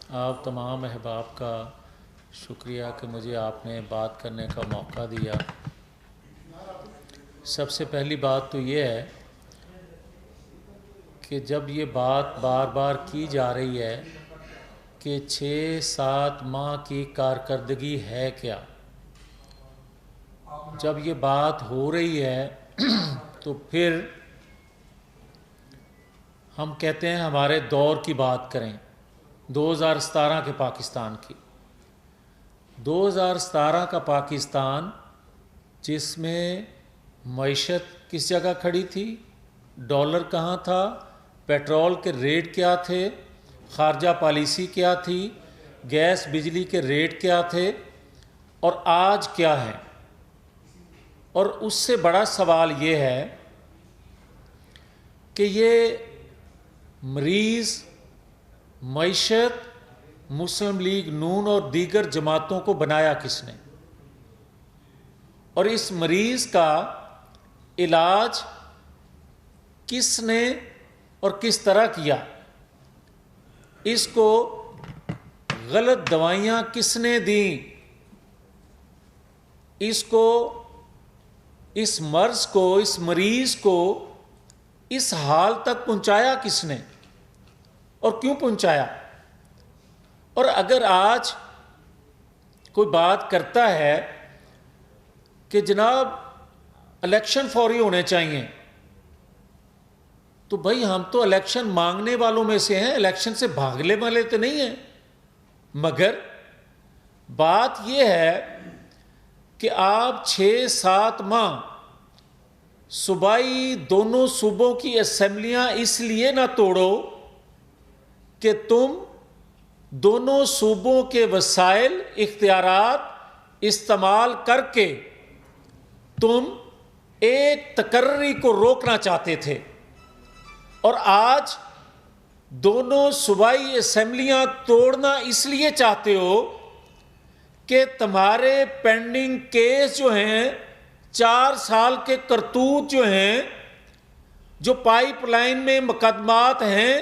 آپ تمام احباب کا شکریہ کہ مجھے آپ نے بات کرنے کا موقع دیا۔ سب سے پہلی بات تو یہ ہے کہ جب یہ بات بار بار کی جا رہی ہے کہ 6-7 ماہ کی کارکردگی ہے کیا، جب یہ بات ہو رہی ہے تو پھر ہم کہتے ہیں ہمارے دور کی بات کریں، 2017 کے پاکستان کی۔ 2017 کا پاکستان جس میں معیشت کس جگہ کھڑی تھی، ڈالر کہاں تھا، پیٹرول کے ریٹ کیا تھے، خارجہ پالیسی کیا تھی، گیس بجلی کے ریٹ کیا تھے، اور آج کیا ہے۔ اور اس سے بڑا سوال یہ ہے کہ یہ مریض معیشت مسلم لیگ نون اور دیگر جماعتوں کو بنایا کس نے، اور اس مریض کا علاج کس نے اور کس طرح کیا، اس کو غلط دوائیاں کس نے دیں، اس مرض کو، اس مریض کو اس حال تک پہنچایا کس نے اور کیوں پہنچایا۔ اور اگر آج کوئی بات کرتا ہے کہ جناب الیکشن فوری ہونے چاہیے، تو بھائی ہم تو الیکشن مانگنے والوں میں سے ہیں، الیکشن سے بھاگنے والے تو نہیں ہیں۔ مگر بات یہ ہے کہ آپ 6-7 ماہ صوبائی دونوں صوبوں کی اسمبلیاں اس لیے نہ توڑو کہ تم دونوں صوبوں کے وسائل اختیارات استعمال کر کے تم ایک تقرری کو روکنا چاہتے تھے، اور آج دونوں صوبائی اسمبلیاں توڑنا اس لیے چاہتے ہو کہ تمہارے پینڈنگ کیس جو ہیں، 4 سال کے کرتوت جو ہیں، جو پائپ لائن میں مقدمات ہیں،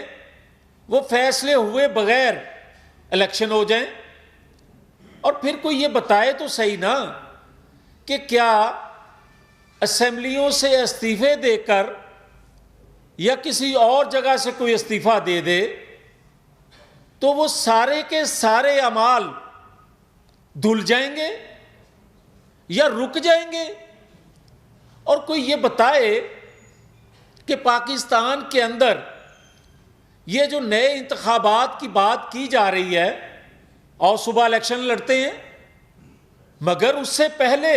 وہ فیصلے ہوئے بغیر الیکشن ہو جائیں۔ اور پھر کوئی یہ بتائے تو صحیح نا کہ کیا اسمبلیوں سے استعفے دے کر یا کسی اور جگہ سے کوئی استعفیٰ دے دے تو وہ سارے کے سارے اعمال دھل جائیں گے یا رک جائیں گے؟ اور کوئی یہ بتائے کہ پاکستان کے اندر یہ جو نئے انتخابات کی بات کی جا رہی ہے، اور صبح الیکشن لڑتے ہیں، مگر اس سے پہلے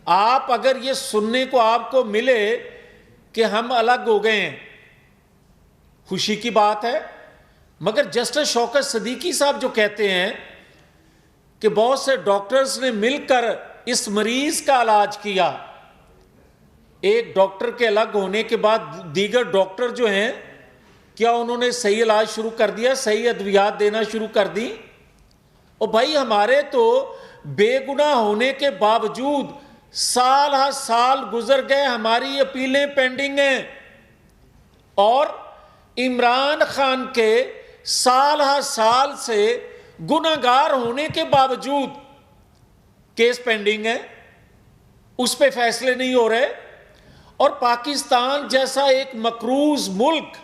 آپ اگر یہ سننے کو آپ کو ملے کہ ہم الگ ہو گئے ہیں، خوشی کی بات ہے، مگر جسٹس شوکت صدیقی صاحب جو کہتے ہیں کہ بہت سے ڈاکٹرز نے مل کر اس مریض کا علاج کیا، ایک ڈاکٹر کے الگ ہونے کے بعد دیگر ڈاکٹر جو ہیں، کیا انہوں نے صحیح علاج شروع کر دیا، صحیح ادویات دینا شروع کر دی؟ اور بھائی ہمارے تو بے گناہ ہونے کے باوجود سال ہر سال گزر گئے، ہماری اپیلیں پینڈنگ ہیں، اور عمران خان کے سال ہر سال سے گناہگار ہونے کے باوجود کیس پینڈنگ ہے، اس پہ فیصلے نہیں ہو رہے۔ اور پاکستان جیسا ایک مقروض ملک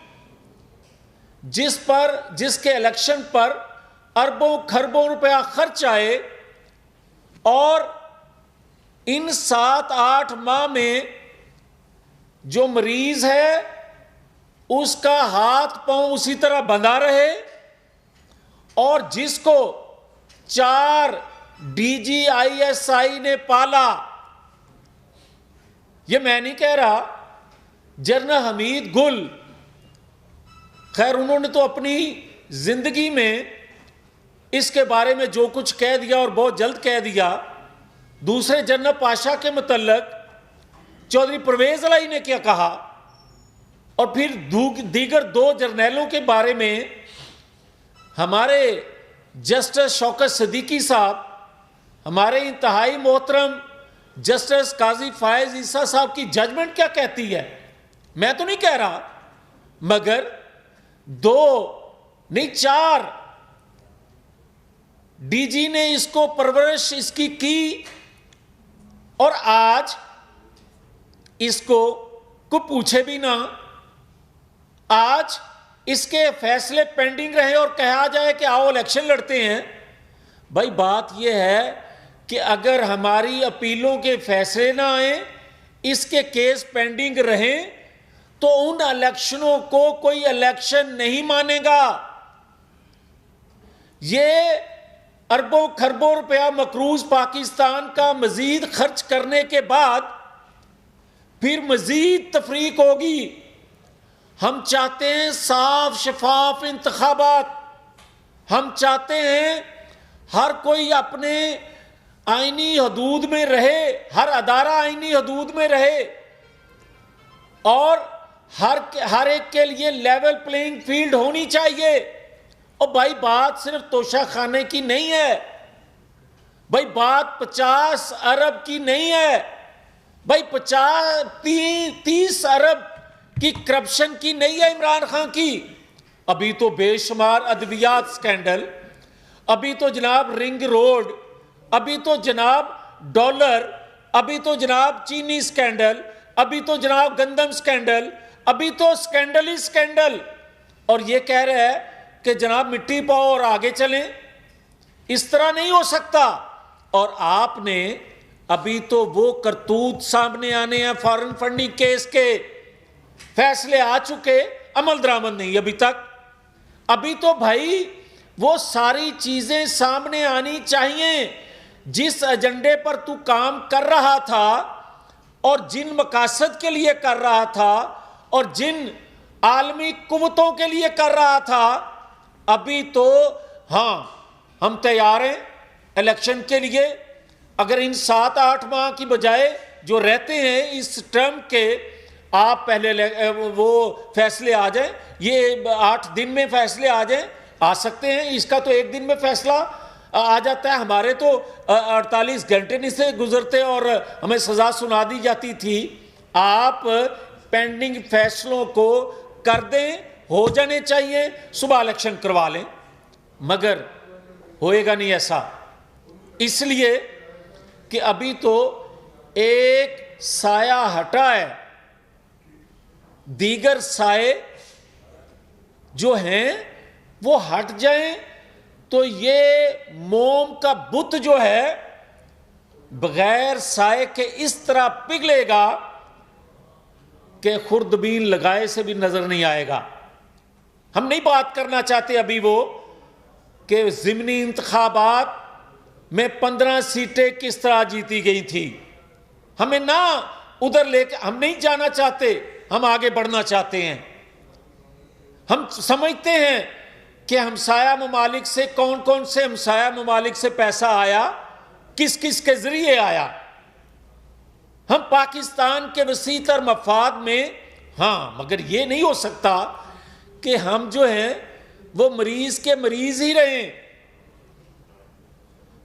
جس کے الیکشن پر اربوں کھربوں روپیہ خرچ آئے، اور ان 7-8 ماہ میں جو مریض ہے اس کا ہاتھ پاؤں اسی طرح بندھا رہے، اور جس کو 4 DGISI نے پالا، یہ میں نہیں کہہ رہا، جنرل حمید گل، خیر انہوں نے تو اپنی زندگی میں اس کے بارے میں جو کچھ کہہ دیا اور بہت جلد کہہ دیا۔ دوسرے جنرل پاشا کے متعلق چودھری پرویز الہی نے کیا کہا، اور پھر دیگر 2 جرنیلوں کے بارے میں ہمارے جسٹس شوکت صدیقی صاحب، ہمارے انتہائی محترم جسٹس قاضی فائز عیسیٰ صاحب کی ججمنٹ کیا کہتی ہے؟ میں تو نہیں کہہ رہا، مگر 2 نہیں 4 ڈی جی نے اس کو پرورش اس کی اور آج اس کو پوچھے بھی نہ، آج اس کے فیصلے پینڈنگ رہے اور کہا جائے کہ آؤ الیکشن لڑتے ہیں۔ بھائی بات یہ ہے کہ اگر ہماری اپیلوں کے فیصلے نہ آئیں، اس کے کیس پینڈنگ رہیں، تو ان الیکشنوں کو کوئی الیکشن نہیں مانے گا۔ یہ اربوں کھربوں روپیہ مقروض پاکستان کا مزید خرچ کرنے کے بعد پھر مزید تفریق ہوگی۔ ہم چاہتے ہیں صاف شفاف انتخابات، ہم چاہتے ہیں ہر کوئی اپنے آئینی حدود میں رہے، ہر ادارہ آئینی حدود میں رہے، اور ہر ایک کے لیے لیول پلینگ فیلڈ ہونی چاہیے۔ اور بھائی بات صرف توشہ خانے کی نہیں ہے، بھائی بات 50 ارب کی نہیں ہے، بھائی 30 ارب کی کرپشن کی نہیں ہے عمران خان کی۔ ابھی تو بے شمار ادویات سکینڈل، ابھی تو جناب رنگ روڈ، ابھی تو جناب ڈالر، ابھی تو جناب چینی سکینڈل، ابھی تو جناب گندم سکینڈل، ابھی تو سکینڈل ہی سکینڈل، اور یہ کہہ رہے ہیں کہ جناب مٹی پاؤ اور آگے چلیں۔ اس طرح نہیں ہو سکتا۔ اور آپ نے ابھی تو وہ کرتوت سامنے آنے ہیں، فارن فنڈنگ کیس کے فیصلے آ چکے، عمل درآمد نہیں ابھی تک۔ ابھی تو بھائی وہ ساری چیزیں سامنے آنی چاہیے جس ایجنڈے پر تو کام کر رہا تھا اور جن مقاصد کے لیے کر رہا تھا اور جن عالمی قوتوں کے لیے کر رہا تھا۔ ابھی تو ہاں ہم تیار ہیں الیکشن کے لیے، اگر ان 7-8 ماہ کی بجائے جو رہتے ہیں اس ٹرم کے، آپ پہلے وہ فیصلے آ جائیں، یہ 8 دن میں فیصلے آ جائیں، آ سکتے ہیں۔ اس کا تو 1 دن میں فیصلہ آ جاتا ہے، ہمارے تو 48 گھنٹے نہیں سے گزرتے اور ہمیں سزا سنا دی جاتی تھی۔ آپ پینڈنگ فیصلوں کو کر دیں، ہو جانے چاہیے، صبح الیکشن کروا لیں، مگر ہوئے گا نہیں ایسا، اس لیے کہ ابھی تو ایک سایہ ہٹا ہے، دیگر سائے جو ہیں وہ ہٹ جائیں تو یہ موم کا بت جو ہے بغیر سائے کے اس طرح پگھلے گا کہ خوردبین لگائے سے بھی نظر نہیں آئے گا۔ ہم نہیں بات کرنا چاہتے ابھی وہ کہ ضمنی انتخابات میں 15 سیٹیں کس طرح جیتی گئی تھی، ہمیں نہ ادھر لے کے ہم نہیں جانا چاہتے، ہم آگے بڑھنا چاہتے ہیں۔ ہم سمجھتے ہیں کہ ہمسایہ ممالک سے کون سے ہمسایہ ممالک سے پیسہ آیا، کس کس کے ذریعے آیا۔ ہم پاکستان کے وسیع تر مفاد میں ہاں، مگر یہ نہیں ہو سکتا کہ ہم جو ہیں وہ مریض کے مریض ہی رہیں،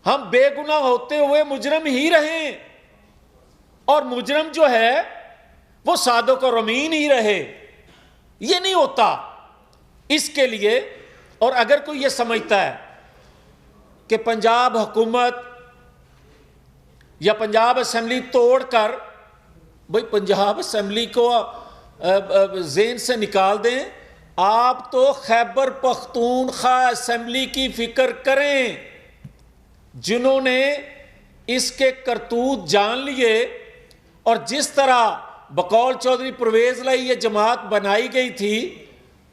ہم بے گناہ ہوتے ہوئے مجرم ہی رہیں، اور مجرم جو ہے وہ صادق اور امین ہی رہے۔ یہ نہیں ہوتا۔ اس کے لیے، اور اگر کوئی یہ سمجھتا ہے کہ پنجاب حکومت یا پنجاب اسمبلی توڑ کر، بھئی پنجاب اسمبلی کو ذہن سے نکال دیں، آپ تو خیبر پختونخوا اسمبلی کی فکر کریں، جنہوں نے اس کے کرتوت جان لیے، اور جس طرح بقول چودھری پرویز لائی یہ جماعت بنائی گئی تھی،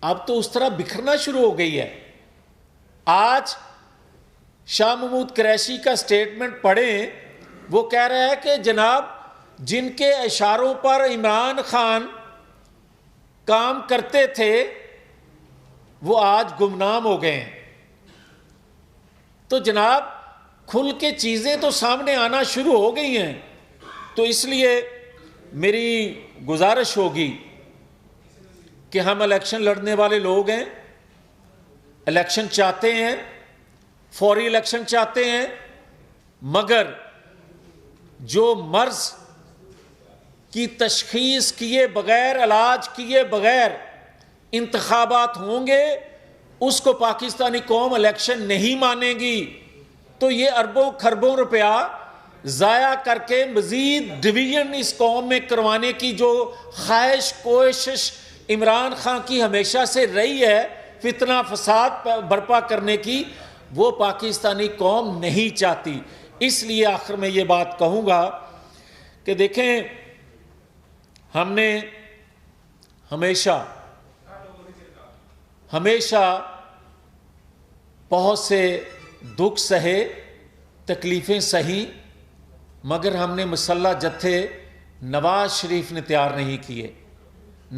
اب تو اس طرح بکھرنا شروع ہو گئی ہے۔ آج شاہ محمود قریشی کا سٹیٹمنٹ پڑھیں، وہ کہہ رہا ہے کہ جناب جن کے اشاروں پر عمران خان کام کرتے تھے وہ آج گمنام ہو گئے ہیں۔ تو جناب کھل کے چیزیں تو سامنے آنا شروع ہو گئی ہیں۔ تو اس لیے میری گزارش ہوگی کہ ہم الیکشن لڑنے والے لوگ ہیں، الیکشن چاہتے ہیں، فوری الیکشن چاہتے ہیں، مگر جو مرض کی تشخیص کیے بغیر، علاج کیے بغیر انتخابات ہوں گے، اس کو پاکستانی قوم الیکشن نہیں مانے گی۔ تو یہ اربوں خربوں روپیہ ضائع کر کے مزید ڈویژن اس قوم میں کروانے کی جو خواہش کوشش عمران خان کی ہمیشہ سے رہی ہے، فتنہ فساد برپا کرنے کی، وہ پاکستانی قوم نہیں چاہتی۔ اس لیے آخر میں یہ بات کہوں گا کہ دیکھیں، ہم نے ہمیشہ بہت سے دکھ سہے، تکلیفیں سہی، مگر ہم نے مسلح جتھے نواز شریف نے تیار نہیں کیے۔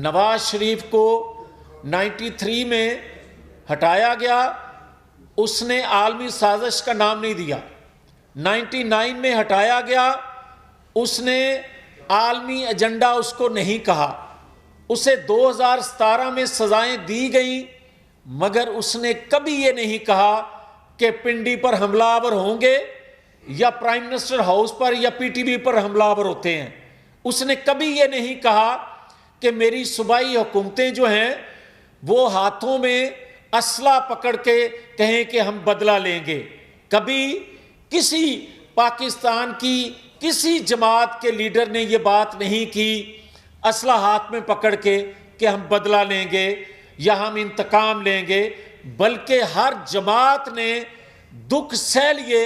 نواز شریف کو 93 میں ہٹایا گیا، اس نے عالمی سازش کا نام نہیں دیا۔ 99 میں ہٹایا گیا، اس نے عالمی ایجنڈا اس کو نہیں کہا۔ اسے 2017 میں سزائیں دی گئیں، مگر اس نے کبھی یہ نہیں کہا کہ پنڈی پر حملہ آور ہوں گے یا پرائم منسٹر ہاؤس پر یا پی ٹی وی پر حملہ آور ہوتے ہیں۔ اس نے کبھی یہ نہیں کہا کہ میری صوبائی حکومتیں جو ہیں وہ ہاتھوں میں اسلحہ پکڑ کے کہیں کہ ہم بدلہ لیں گے۔ کبھی کسی پاکستان کی کسی جماعت کے لیڈر نے یہ بات نہیں کی اسلحہ ہاتھ میں پکڑ کے کہ ہم بدلہ لیں گے یا ہم انتقام لیں گے، بلکہ ہر جماعت نے دکھ سہ لیے،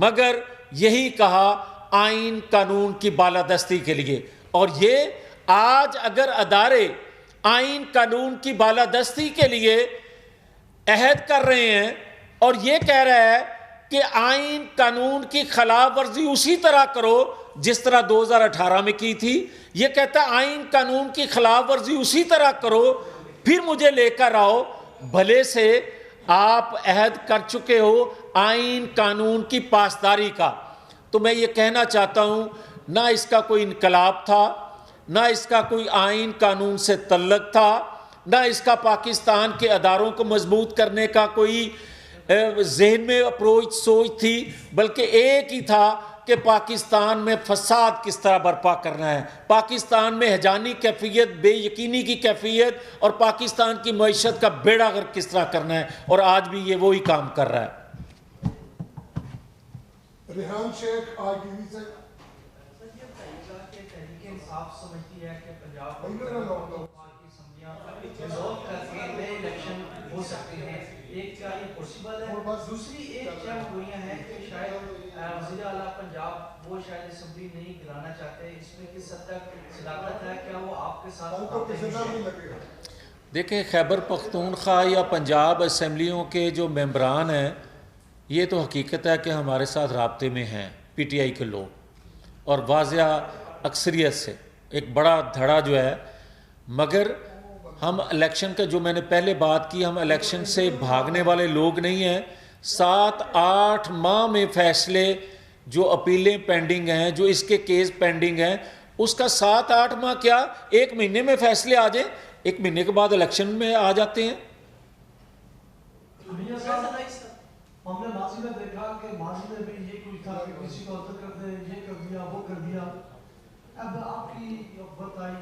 مگر یہی کہا آئین قانون کی بالادستی کے لیے۔ اور یہ آج اگر ادارے آئین قانون کی بالادستی کے لیے عہد کر رہے ہیں اور یہ کہہ رہا ہے کہ آئین قانون کی خلاف ورزی اسی طرح کرو جس طرح 2018 میں کی تھی، یہ کہتا ہے آئین قانون کی خلاف ورزی اسی طرح کرو پھر مجھے لے کر آؤ، بھلے سے آپ عہد کر چکے ہو آئین قانون کی پاسداری کا۔ تو میں یہ کہنا چاہتا ہوں، نہ اس کا کوئی انقلاب تھا، نہ اس کا کوئی آئین قانون سے تعلق تھا، نہ اس کا پاکستان کے اداروں کو مضبوط کرنے کا کوئی ذہن میں اپروچ سوچ تھی، بلکہ ایک ہی تھا کہ پاکستان میں فساد کس طرح برپا کرنا ہے، پاکستان میں ہجانی کیفیت، بے یقینی کی کیفیت اور پاکستان کی معیشت کا بیڑا غرق کس طرح کرنا ہے، اور آج بھی یہ وہی کام کر رہا ہے۔ ریحان شیخ آج ٹی وی سے ایک کیا یہ پوسیبل ہے، دوسری ایک کیا گوئیاں ہیں کہ شاید وزیر اعلیٰ پنجاب وہ شاید اسمبلی نہیں گرانا چاہتے، اس میں کس حد تک صداقت ہے، کیا وہ آپ کے ساتھ؟ دیکھیں، خیبر پختونخوا یا پنجاب اسمبلیوں کے جو ممبران ہیں، یہ تو حقیقت ہے کہ ہمارے ساتھ رابطے میں ہیں پی ٹی آئی کے لوگ، اور واضح اکثریت سے ایک بڑا دھڑا جو ہے، مگر ہم الیکشن کا جو میں نے پہلے بات کی، ہم الیکشن سے بھاگنے والے لوگ نہیں ہیں۔ 7-8 ماہ میں فیصلے جو اپیلیں پینڈنگ ہیں، جو اس کے کیس پینڈنگ ہیں، اس کا 7-8 ماہ کیا 1 مہینے میں فیصلے آ جائیں، 1 مہینے کے بعد الیکشن میں آ جاتے ہیں۔ ہم نے ماضی میں دیکھا کہ ماضی میں بھی یہ کچھ تھا کہ کسی کو عطا کر دے، یہ کر دیا وہ کر دیا۔ اب آپ کی وقت آئی،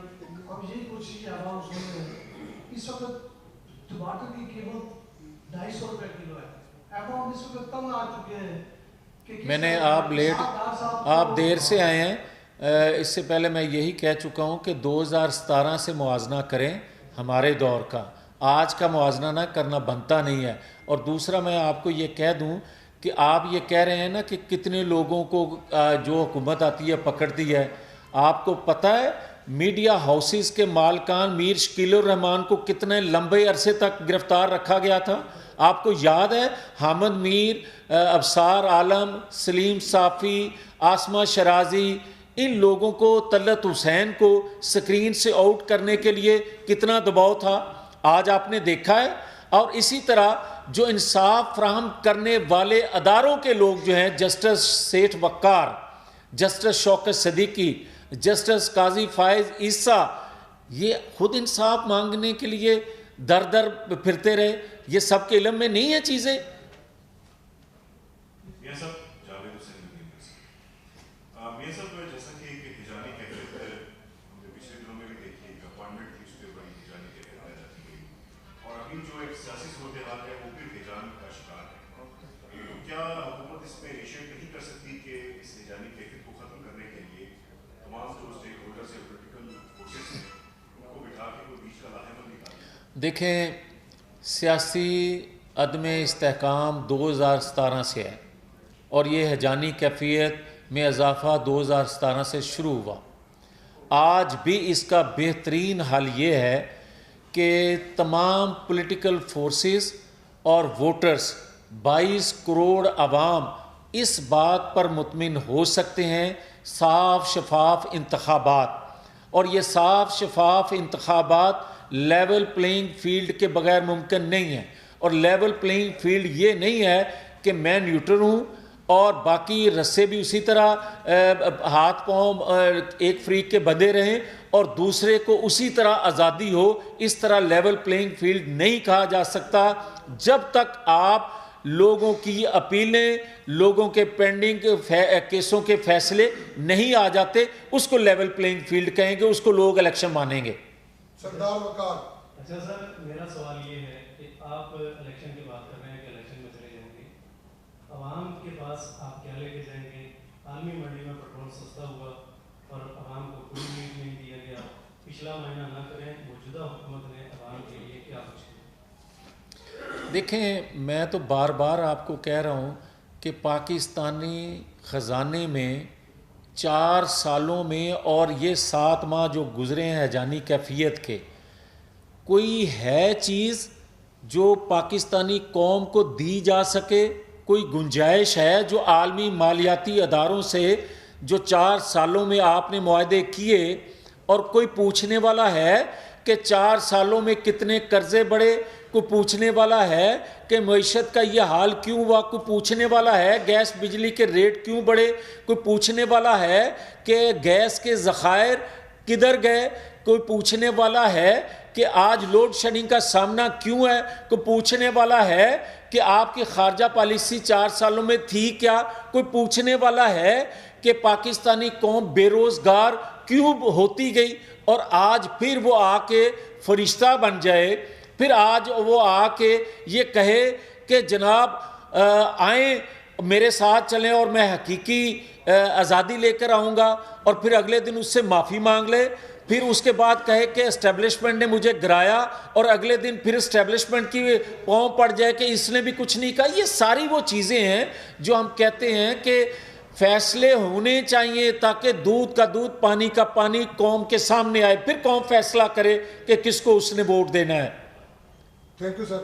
اب یہی کوشش کی عوام سن رہے ہیں۔ اس وقت ٹماٹر کی قیمت 250 روپے کلو ہے، عوام اس وقت تنگ آ چکے ہیں۔ میں نے آپ دیر سے آئے ہیں، اس سے پہلے میں یہی کہہ چکا ہوں کہ 2017 سے موازنہ کریں ہمارے دور کا، آج کا موازنہ نہ کرنا بنتا نہیں ہے۔ اور دوسرا میں آپ کو یہ کہہ دوں کہ آپ یہ کہہ رہے ہیں نا کہ کتنے لوگوں کو جو حکومت آتی ہے پکڑتی ہے، آپ کو پتہ ہے میڈیا ہاؤسز کے مالکان میر شکیل الرحمان کو کتنے لمبے عرصے تک گرفتار رکھا گیا تھا؟ آپ کو یاد ہے حامد میر، ابصار عالم، سلیم صافی، آسمہ شرازی، ان لوگوں کو، طلعت حسین کو سکرین سے آؤٹ کرنے کے لیے کتنا دباؤ تھا؟ آج آپ نے دیکھا ہے۔ اور اسی طرح جو انصاف فراہم کرنے والے اداروں کے لوگ جو ہیں، جسٹس سیٹھ وقار، جسٹس شوکت صدیقی، جسٹس قاضی فائز عیسیٰ، یہ خود انصاف مانگنے کے لیے در در پھرتے رہے۔ یہ سب کے علم میں نہیں ہیں چیزیں۔ جو ایک سیاسی صورتحال ہے وہ بھی ہجان کا شکار ہے، تو کیا حکومت اس میں انیشیٹ نہیں کر سکتی کہ اس ہجانی کیفیت کو ختم کرنے کے لیے تمام جو اسٹیک ہولڈرز یا پولیٹیکل فورسز ہیں ان کو بٹھا کے کوئی بیچ کا لاہے عمل نکالے؟ دیکھیں، سیاسی عدم استحکام 2017 سے ہے اور یہ ہجانی کیفیت میں اضافہ 2017 سے شروع ہوا. آج بھی اس کا بہترین حل یہ ہے کہ تمام پولیٹیکل فورسز اور ووٹرز 22 کروڑ عوام اس بات پر مطمئن ہو سکتے ہیں صاف شفاف انتخابات، اور یہ صاف شفاف انتخابات لیول پلینگ فیلڈ کے بغیر ممکن نہیں ہے. اور لیول پلینگ فیلڈ یہ نہیں ہے کہ میں نیوٹرل ہوں اور باقی رسے بھی اسی طرح ہاتھ پاؤں ایک فریق کے بندھے رہیں اور دوسرے کو اسی طرح آزادی ہو. اس طرح لیول پلینگ فیلڈ نہیں کہا جا سکتا جب تک آپ لوگوں کی اپیلیں، لوگوں کے پینڈنگ کیسوں کے فیصلے نہیں آ جاتے. اس کو لیول پلینگ فیلڈ کہیں گے، اس کو لوگ الیکشن مانیں گے. سردار وقار. اچھا سر، میرا سوال یہ ہے کہ آپ الیکشن کی بات کر رہے ہیں کہ الیکشن میں چلے جائیں گے، عوام کے پاس آپ کیا لے کے جائیں گے؟ عالمی منڈی میں پیٹرول سستا ہوا اور عوام کو کوئی ریٹ نہیں دیا گیا. پچھلا مہینہ نہ کریں، موجودہ حکومت نے عوام کے لیے کیا کچھ کیا؟ دیکھیں، میں تو بار بار آپ کو کہہ رہا ہوں کہ پاکستانی خزانے میں 4 سالوں میں اور یہ 7 ماہ جو گزرے ہیں ہجانی کیفیت کے، کوئی ہے چیز جو پاکستانی قوم کو دی جا سکے؟ کوئی گنجائش ہے جو عالمی مالیاتی اداروں سے جو 4 سالوں میں آپ نے معاہدے کیے، اور کوئی پوچھنے والا ہے کہ 4 سالوں میں کتنے قرضے بڑھے؟ کوئی پوچھنے والا ہے کہ معیشت کا یہ حال کیوں ہوا؟ کوئی پوچھنے والا ہے گیس بجلی کے ریٹ کیوں بڑھے؟ کوئی پوچھنے والا ہے کہ گیس کے ذخائر کدھر گئے؟ کوئی پوچھنے والا ہے کہ آج لوڈ شیڈنگ کا سامنا کیوں ہے؟ کوئی پوچھنے والا ہے کہ آپ کی خارجہ پالیسی 4 سالوں میں تھی کیا؟ کوئی پوچھنے والا ہے کہ پاکستانی قوم بے روزگار کیوں ہوتی گئی؟ اور آج پھر وہ آ کے فرشتہ بن جائے، پھر آج وہ آ کے یہ کہے کہ جناب آئیں میرے ساتھ چلیں اور میں حقیقی آزادی لے کر آؤں گا، اور پھر اگلے دن اس سے معافی مانگ لے، پھر اس کے بعد کہے کہ اسٹیبلشمنٹ نے مجھے گرایا، اور اگلے دن پھر اسٹیبلشمنٹ کی پاؤں پڑ جائے کہ اس نے بھی کچھ نہیں کہا. یہ ساری وہ چیزیں ہیں جو ہم کہتے ہیں کہ فیصلے ہونے چاہیے تاکہ دودھ کا دودھ پانی کا پانی قوم کے سامنے آئے، پھر قوم فیصلہ کرے کہ کس کو اس نے ووٹ دینا ہے. Thank you sir.